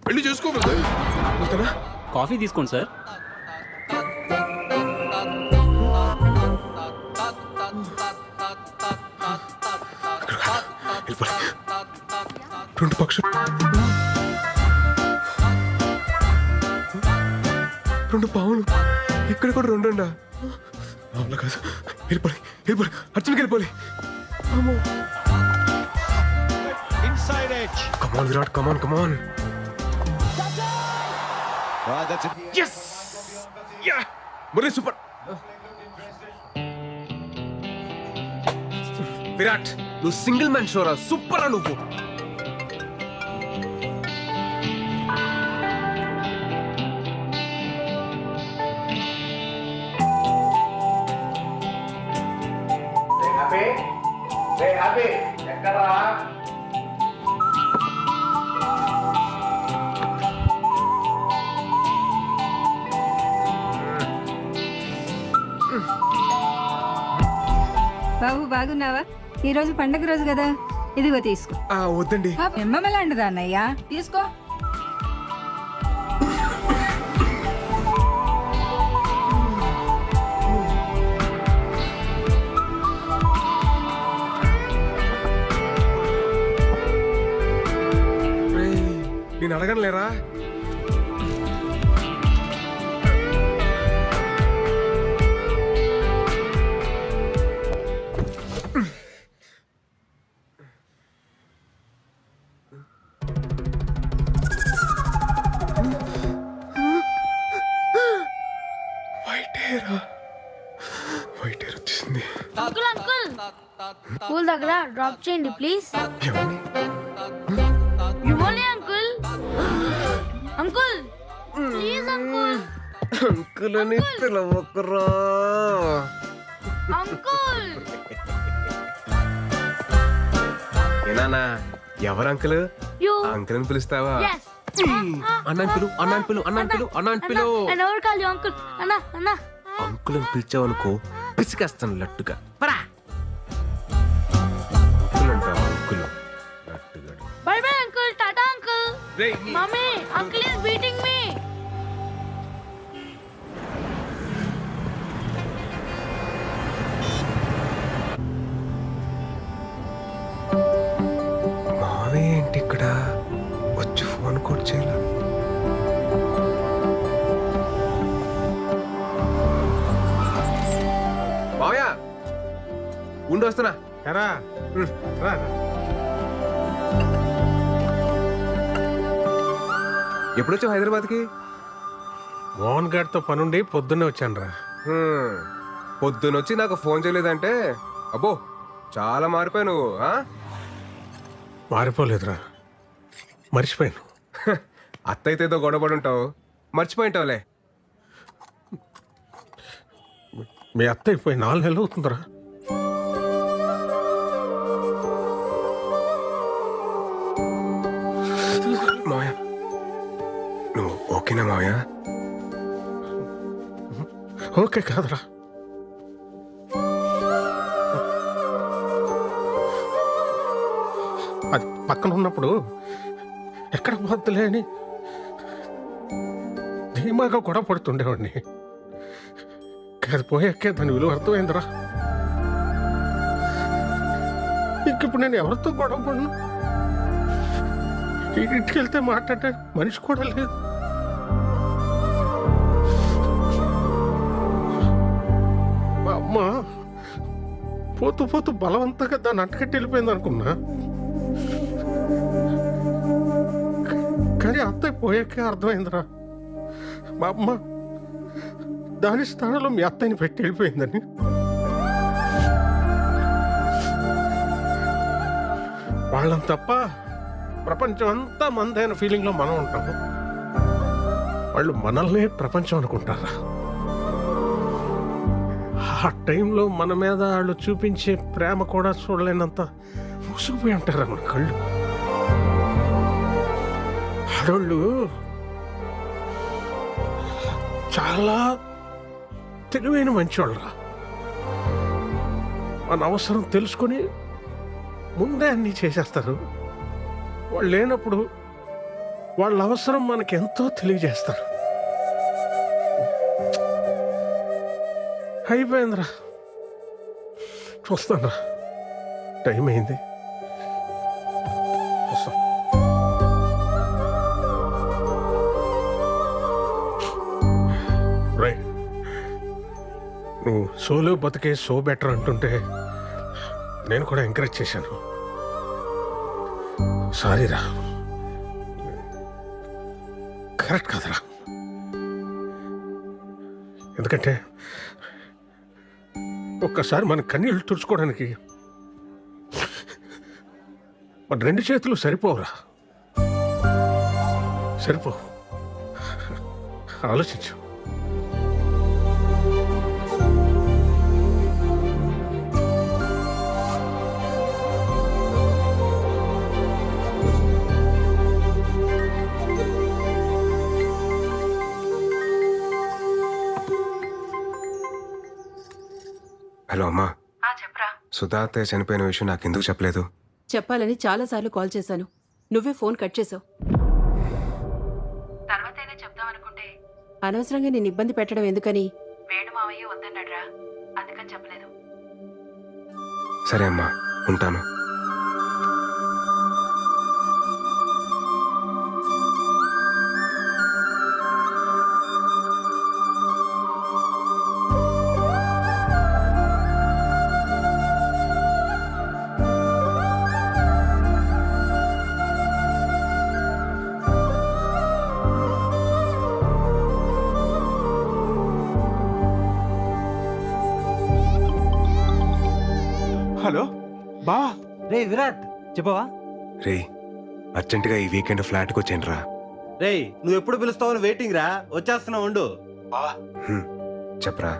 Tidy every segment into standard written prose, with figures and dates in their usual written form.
పెళ్లి చేసుకో బ్రదర్. వస్తానా? కాఫీ తీసుకోండి సార్. వెళ్ళిపోయి 2 పక్షులు 2 పావులు ఇక్కడ కూడా 2 అండా? అవునా కాదు, వెళ్ళిపోయి అర్జున్కి వెళ్ళిపోయి. కమాన్ విరాట్, కమాన్. Yes! Yeah! Murali super. Virat, నువ్వు సింగిల్ మ్యాన్ షోరా, సూపర్ రా నువ్వు. బాబు బాగున్నావా? ఈ రోజు పండగ రోజు కదా, ఇదిగో తీసుకో. వద్దండి. ఎమ్మలాంటిదా అన్నయ్యా, తీసుకో. నేను అడగను లేరా? వైట్ హెయిర్ వచ్చేసింది. అంకుల్ స్కూల్ దగ్గర డ్రాప్ చేయండి ప్లీజ్. ఇవ్వండి uncle. Uncle please uncle. Uncle అని పిలవకురా. అంకుల్ ఏనానా, ఎవరు అంకుల్? యు అంకుల్ అని పిలుస్తావా? yes అన్నాను పిలు. and ఎవరు కాల్ యు అంకుల్? అన్నా అంకుల్ అని పిలిచావనుకో పిసికేస్తాను లట్టుగా. అంకుల్ అంటావా? అంకుల్ లట్టుగా. Bye bye uncle. టాటా uncle. Mummy uncle is beating me. మావే ఏంటి ఇక్కడ వచ్చి ఫోన్ కూడా చేయాల? మావయ్య ఉండి వస్తున్నా. ఎరా రా. ఎప్పుడొచ్చావు హైదరాబాద్కి? మోహన్ గారితో పనుండి పొద్దున్నే వచ్చాను రా. పొద్దునొచ్చి నాకు ఫోన్ చేయలేదంటే అబ్బో చాలా మారిపోయావు నువ్వు. మారిపోలేదురా, మర్చిపోయాను. అత్తయితే ఏదో గొడవపడి ఉంటావు, మర్చిపోయింటావులే. మీ అత్త అయిపోయి 4 నెలలు అవుతుందిరా. మావయ్య నువ్వు ఓకేనా మావయ్య? ఓకే కాదురా, అది పక్కన ఉన్నప్పుడు ఎక్కడ పోద్దులే అని ధీమాగా గొడవ పడుతుండేవాడిని. అది పోయాకే దాని విలువ అర్థమైందిరా. ఇంకిప్పుడు నేను ఎవరితో గొడవ పడను. ఇంటికి వెళ్తే మాట్లాడే మనిషి కూడా లేదు. మా అమ్మ పోతూ బలవంతంగా దాన్ని అంటకట్టి వెళ్ళిపోయింది అనుకున్నా. కానీ అత్తయ్య పోయాకే అర్థమైందిరా, మా అమ్మ దాని స్థానంలో మీ అత్తయ్యని పెట్టి వెళ్ళిపోయిందని. వాళ్ళని తప్ప ప్రపంచం అంతా మందైన ఫీలింగ్లో మనం ఉంటాము. వాళ్ళు మనల్నే ప్రపంచం అనుకుంటారా? ఆ టైంలో మన మీద వాళ్ళు చూపించే ప్రేమ కూడా చూడలేనంత మూసుకుపోయి ఉంటారా మన కళ్ళు. ఆడోళ్ళు చాలా తెలివైన మంచివాళ్ళరా. మన అవసరం తెలుసుకొని ముందే అన్నీ చేసేస్తారు. వాళ్ళు లేనప్పుడు వాళ్ళ అవసరం మనకి ఎంతో తెలియజేస్తారు. అయిపోయిందిరా, చూస్తానురా, టైం అయింది. వస్తాం. రైట్, నువ్వు సోలో బతికే సో బెటర్ అంటుంటే నేను కూడా ఎంకరేజ్ చేశాను. సారీరా, కరెక్ట్ కాదురా. ఎందుకంటే ఒక్కసారి మన కన్నీళ్ళు తుడుచుకోవడానికి మన 2 చేతులు సరిపోవురా, సరిపో. ఆలోచించు. హలో అమ్మా, చెప్పరా. సుధా అత్తయ్య చనిపోయిన విషయం నాకు ఎందుకు చెప్పలేదు? చెప్పాలని చాలాసార్లు కాల్ చేశాను, నువ్వే ఫోన్ కట్ చేసావు. తర్వాతైనా చెప్దామనుకుంటే అనవసరంగా నేను ఇబ్బంది పెట్టడం ఎందుకని వేణు మావయ్య వద్దన్నాడ్రా, అందుకని చెప్పలేదు. సరే అమ్మా, ఉంటాను. హలో బా. రే విరాట్, చెప్పవా? రే, అర్జెంటుగా ఈ వీకెండ్ ఫ్లాట్కి వచ్చాను రా. రే, నువ్వు ఎప్పుడు పిలుస్తావని వెయిటింగ్ రా, వచ్చేస్తున్నావు ఉండు. చెప్పరా.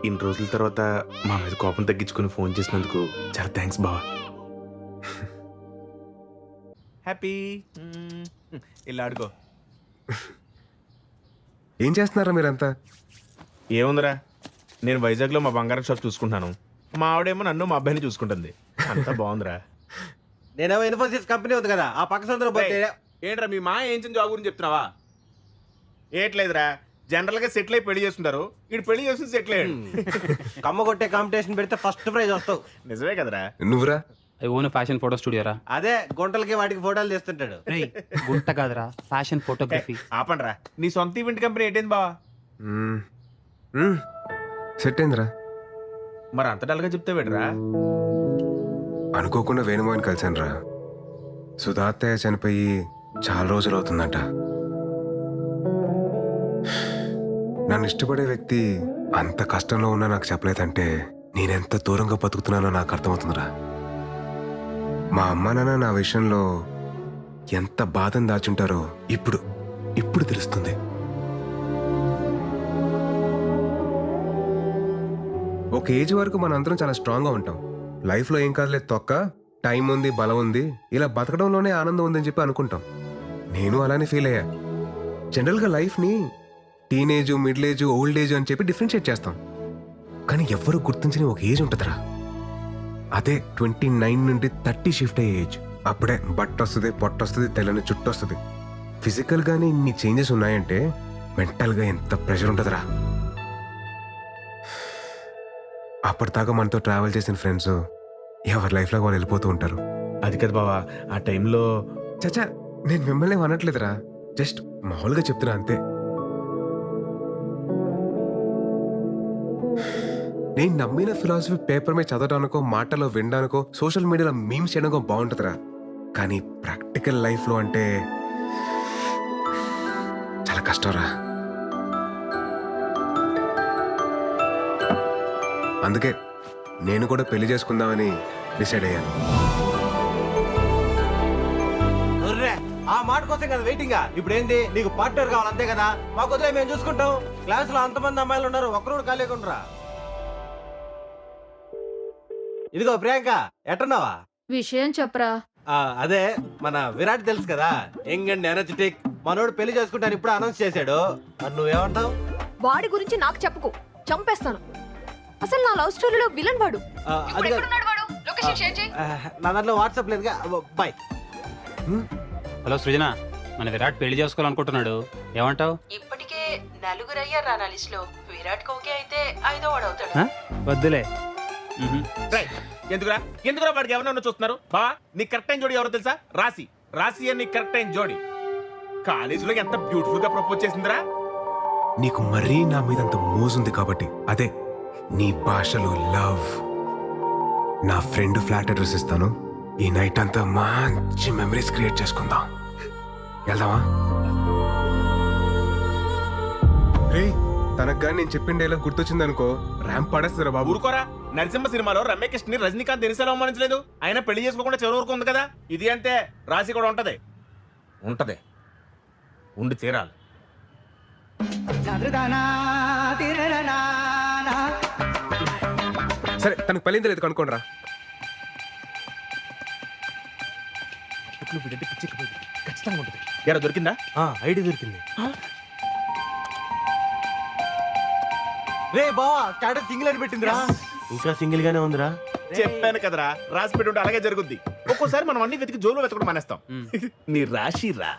ఇన్ని రోజుల తర్వాత మా మీద కోపం తగ్గించుకుని ఫోన్ చేసినందుకు చాలా థ్యాంక్స్ బావా. హ్యాపీ. ఇలా ఆడుకో. ఏం చేస్తున్నారా మీరంతా? ఏముందిరా, నేను వైజాగ్లో మా బంగారం షాప్ చూసుకుంటాను, మా ఆవిడేమో నన్ను మా అబ్బాయిని చూసుకుంటుంది. అంతా బాగుందిరా. నేనేమో ఇన్ఫోసిస్ కంపెనీ ఉంది కదా, ఆ పక్క సందులో పోతే. ఏంట్రా మీ మా ఏం జాబ్ గురించి చెప్తున్నావా? ఏట్లేదురా, జనరల్ గా సెటిల్ అయి పెళ్లి చేస్తుంటారు, ఇటు పెళ్లి చేసి సెటిల్ అయ్యాడు. కమ్మ కొట్టే కాంపిటీషన్ పెడితే ఫస్ట్ ప్రైజ్ వస్తావు. నిజమే కదరా. నువ్వురా? ఐ ఓన్ ఫ్యాషన్ ఫోటో స్టూడియోరా. అదే గుంటలకి వాటికి ఫోటోలు తీస్తుంటాడు. గుంట కాదురా, ఫ్యాషన్ ఫోటోగ్రఫీ. ఆపండ్రా, నీ సొంత ఈవెంట్ కంపెనీ ఏంటైంది బావా? సెట్ అయిందిరా. మరి అంత డల్గా చెప్తే పెడరా. అనుకోకుండా వేణుమోహన్ కలిశాను రా. సుధా అత్తయ్య చనిపోయి చాలా రోజులు అవుతుందంట. నన్ను ఇష్టపడే వ్యక్తి అంత కష్టంలో ఉన్నా నాకు చెప్పలేదంటే నేనెంత దూరంగా బతుకుతున్నానో నాకు అర్థమవుతుందిరా. మా అమ్మ నాన్న నా విషయంలో ఎంత బాధను దాచుంటారో ఇప్పుడు తెలుస్తుంది. ఒక ఏజ్ వరకు మనందరం చాలా స్ట్రాంగ్గా ఉంటాం. లైఫ్లో ఏం కాదులేదు తొక్క, టైం ఉంది, బలం ఉంది, ఇలా బతకడంలోనే ఆనందం ఉందని చెప్పి అనుకుంటాం. నేను అలానే ఫీల్ అయ్యా. జనరల్గా లైఫ్ని teenage, middle age, old age అని చెప్పి డిఫరెన్షియేట్ చేస్తాం. కానీ ఎవ్వరూ గుర్తించని ఒక ఏజ్ ఉంటుందిరా. అదే 29 నుండి 30 షిఫ్ట్ అయ్యే ఏజ్. అప్పుడే బట్ట వస్తుంది, పొట్ట వస్తుంది, తెల్లని చుట్టూ వస్తుంది. ఫిజికల్గానే ఇన్ని చేంజెస్ ఉన్నాయంటే మెంటల్గా ఎంత ప్రెషర్ ఉంటుందిరా. అప్పటిదాకా మనతో ట్రావెల్ చేసిన ఫ్రెండ్స్ ఎవరి లైఫ్లో వాళ్ళు వెళ్ళిపోతూ ఉంటారు. అది కదా బావా, ఆ టైంలో. చచ్చా, నేను మిమ్మల్ని అనట్లేదురా, జస్ట్ మామూలుగా చెప్తున్నా అంతే. నేను నమ్మిన ఫిలాసఫీ పేపర్ మీద చదవడానికో, మాటలో వినడానికో, సోషల్ మీడియాలో మీమ్స్ చేయడానికో బాగుంటుందిరా. కానీ ప్రాక్టికల్ లైఫ్లో అంటే చాలా కష్టంరా. అందుకే నేను కూడా పెళ్లి చేసుకుందామని డిసైడ్ అయ్యాను. ఆ మాట కోసం కదా వెయిటింగ్. ఇప్పుడు ఏంది, నీకు పార్ట్నర్ కావాలి అంతే కదా? మాకు వదిలే, మేము చూసుకుంటాం. క్లాస్ లో అంతమంది అమ్మాయిలు ఉన్నారు, ఒక్కరు ఖాళీకుంటారా? ఇదిగో ప్రియాంక, ఎట్టున్నావా? విషయం చెప్పరా. అదే మన విరాట్ తెలుసు కదా, యంగ్ అండ్ ఎనర్జెటిక్. మనోడు పెళ్లి చేసుకుంటాను ఇప్పుడు అనౌన్స్ చేశాడు. నువ్వేమంటావు? వాడి గురించి నాకు చెప్పుకో, చంపేస్తాను. అసలు నా లవ్ స్టోరీలో విలన్ వాడు. నా దాంట్లో వాట్సాప్ లేదుగా. బాయ్. హలో సృజన, మన విరాట్ పెళ్లి చేసుకోవాలనుకుంటున్నాడు, ఏమంటావు? ఇప్పటికే నలుగురు అయ్యారా నా లిస్ట్ లో. విరాట్ కోహ్లీ అయితే 5వ వాడు అవుతాడు. వద్దులే. ఎందుకురా ఎందుకురా వాడికి ఎవరన్నా చూస్తున్నారు బా. నీ కరెక్ట్ అయిన జోడి ఎవరో తెలుసా? రాశి. రాశి అని నీ కరెక్ట్ అయిన జోడి కాలేజీలో ఎంత బ్యూటిఫుల్ గా ప్రపోజ్ చేసిందిరా. నీకు మరీ నా మీద అంత మోజుంది కాబట్టి అదే నీ భాషలో లవ్. నా ఫ్రెండ్ ఫ్లాట్ అడ్రస్ ఇస్తాను. ఈ నైట్ అంతా మంచి మెమరీస్ క్రియేట్ చేసుకుందాం. వెళ్దామా? రే తనకు కానీ నేను చెప్పిన డైలాగ్ గుర్తొచ్చింది అనుకో, ర్యాంప్ పడేస్తారా బాబు. ఊరుకోరా. నరసింహ సినిమాలో రమ్యకృష్ణ ని రజనీకాంత్ దినిసేలా అవమానించలేదు. ఆయన పెళ్లి చేసుకోకుండా చివరి వరకు ఉంది కదా. ఇది అంతే. రాశి కూడా ఉంటది. ఉంటది. ఉండి తీరాలి. సరే తనకు పెళ్ళింది లేదు కనుక్కోండి రా. ఖచ్చితంగా ఉంటుంది. ఎరా దొరికిందా? ఐడి దొరికింది. రే బావా స్టాటస్ సింగిల్ అని పెట్టిందిరా. ఇంకా సింగిల్ గానే ఉందిరా. చెప్పాను కదరా, రాసి పెట్టి ఉంటే అలాగే జరుగుద్ది. ఒక్కోసారి మనం అన్ని వెతికి జోలు వెతకడం మానేస్తాం. నీ రాశి రా.